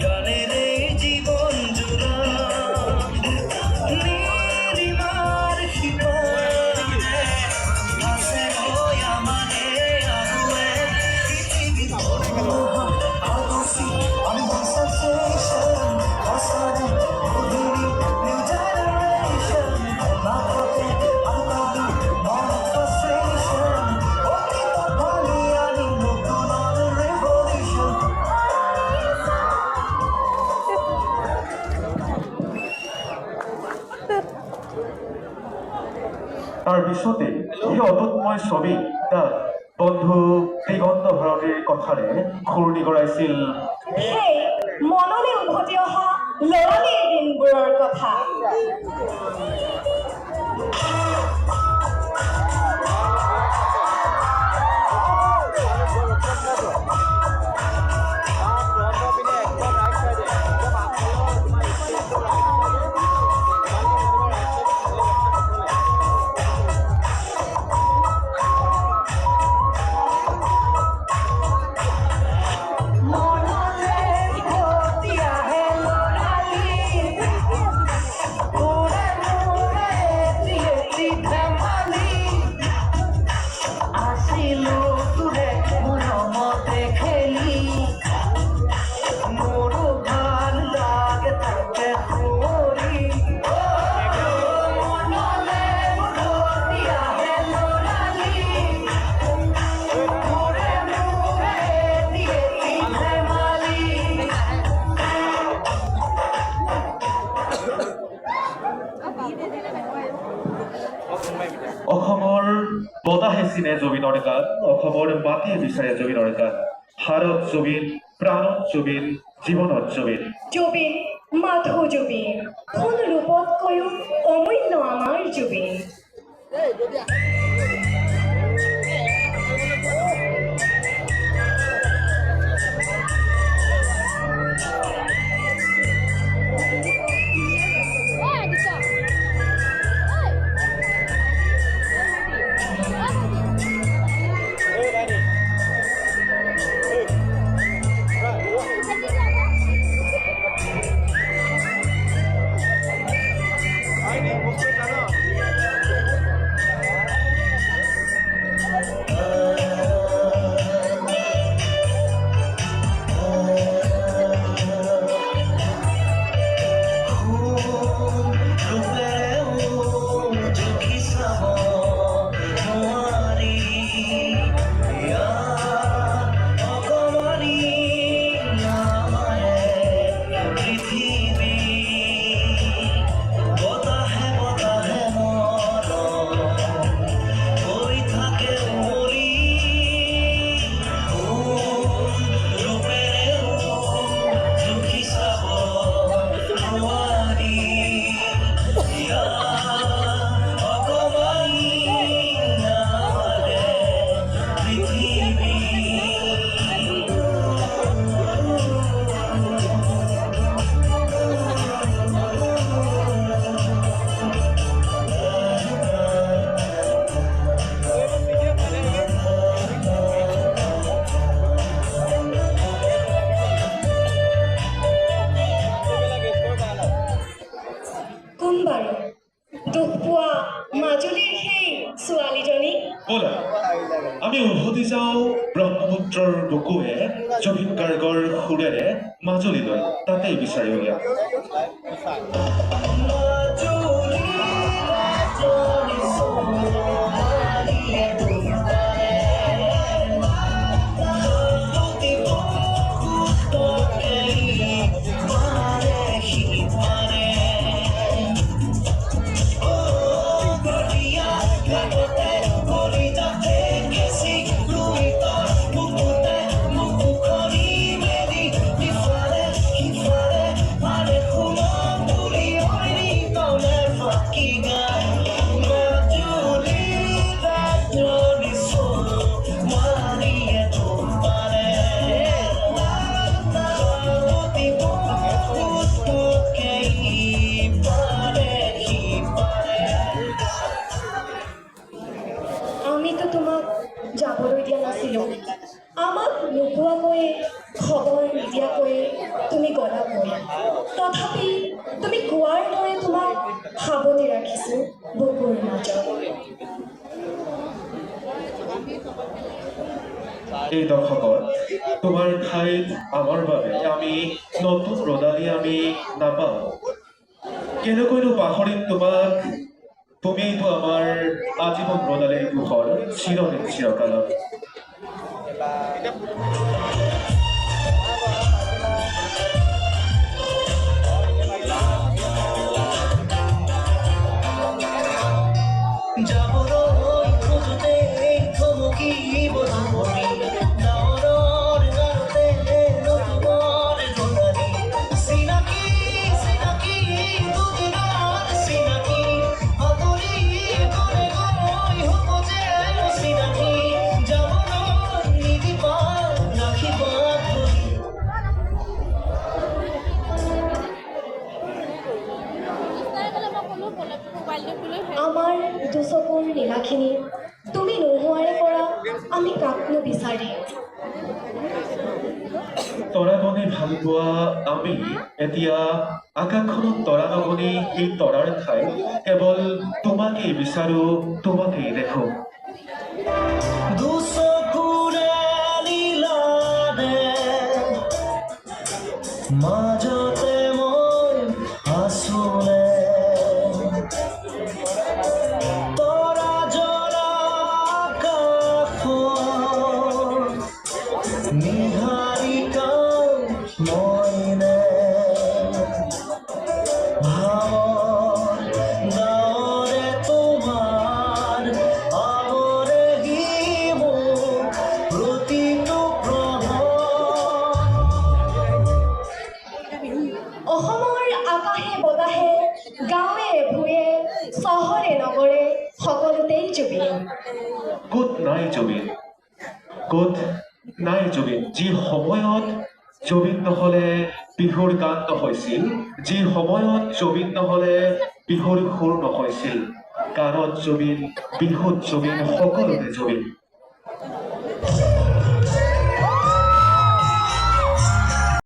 গানেৰ এই জীবন জোড়া নীলিমাৰ সীমায় আছে হইয়া মানে আগুয়ে পৃথিবী তাৰ পিছতে এই অতুতময় ছবি তাত বন্ধু দিগন্ত ভাৰতীৰ কথাৰে সুৰ নিগৰাইছিল সেই মনলৈ উভতি অহা লৰালিৰ দিনবোৰৰ কথা। অসমৰ বতাহে চিনে জুবিনৰ গান, অসমৰ মাটিয়ে বিচাৰে জুবিনৰ গান। হাৰত জুবিন, প্ৰাণত জুবিন, জীৱনত জুবিন। জুবিন মাথো জুবিন, কোন ৰূপতকৈও অমূল্য আমাৰ জুবিন। আমি উভতি যাওঁ ব্ৰহ্মপুত্ৰৰ বুকুৱে জুবিন গাৰ্গৰ সুৰেৰে মাজুলীলৈ, তাতেই বিচাৰি উলিয়াম। Hãy subscribe cho kênh Ghiền Mì Gõ để không bỏ lỡ খবৰ নিদিয়াকৈ তুমি গলাগৈ তথাপি তুমি কোৱাৰ দৰে তোমাক সাৱটি ৰাখিছোঁ বুকুৰ মাজত এই দশকত তোমাৰ ঠাইত আমাৰ বাবে আমি নতুন ৰদালি আমি নাপাওঁ কেনেকৈনো পাহৰিম তোমাক তুমিতো আমাৰ আজীৱন ৰদালিৰ পোহৰ চিৰদিন চিৰকালত যাবলৈ খোজোতে থমকিব ধুমৰি ডাৱৰৰ গাৰতে নতুনৰ ৰদালি চিনাকি চিনাকি দুদিনৰ চিনাকি আঁতৰি গ'লে গৈ হ'ব যেন চিনাকি যাবলৈ নিদিবা ৰাখিবা ধৰি আমাৰ দুচকুৰ নীলাখিনি তুমি নোহোৱাৰে পৰা আমি কাকনো বিচাৰিম তৰাগণি ভাল পোৱা আমি এতিয়া আকাশখনত তৰা নগনি এই তৰাৰ ঠাই কেৱল তোমাকেই বিচাৰো তোমাকেই দেখো দুচকুৰে নীলাৰে মাজতে মই আছোনে তৰা জ্বলা আকাশখন নিহাৰিকা মইনে ভাৱৰ গাঁৱৰে তোমাৰ আৱৰেহি মোৰ প্ৰতিটো অসমৰ আকাশে বতাহে গাঁৱে ভূঞে চহৰে নগৰে সকলোতেই জুবিন ক'ত নাই জবিন ক'ত নাই জবিন যি সময়ত জবিন নহ'লে বিহুৰ গান নহৈছিল যি সময়ত জবিন নহ'লে বিহুৰ সুৰ নহৈছিল গানত জবিন বিহুত জবিন সকলোতে জবিন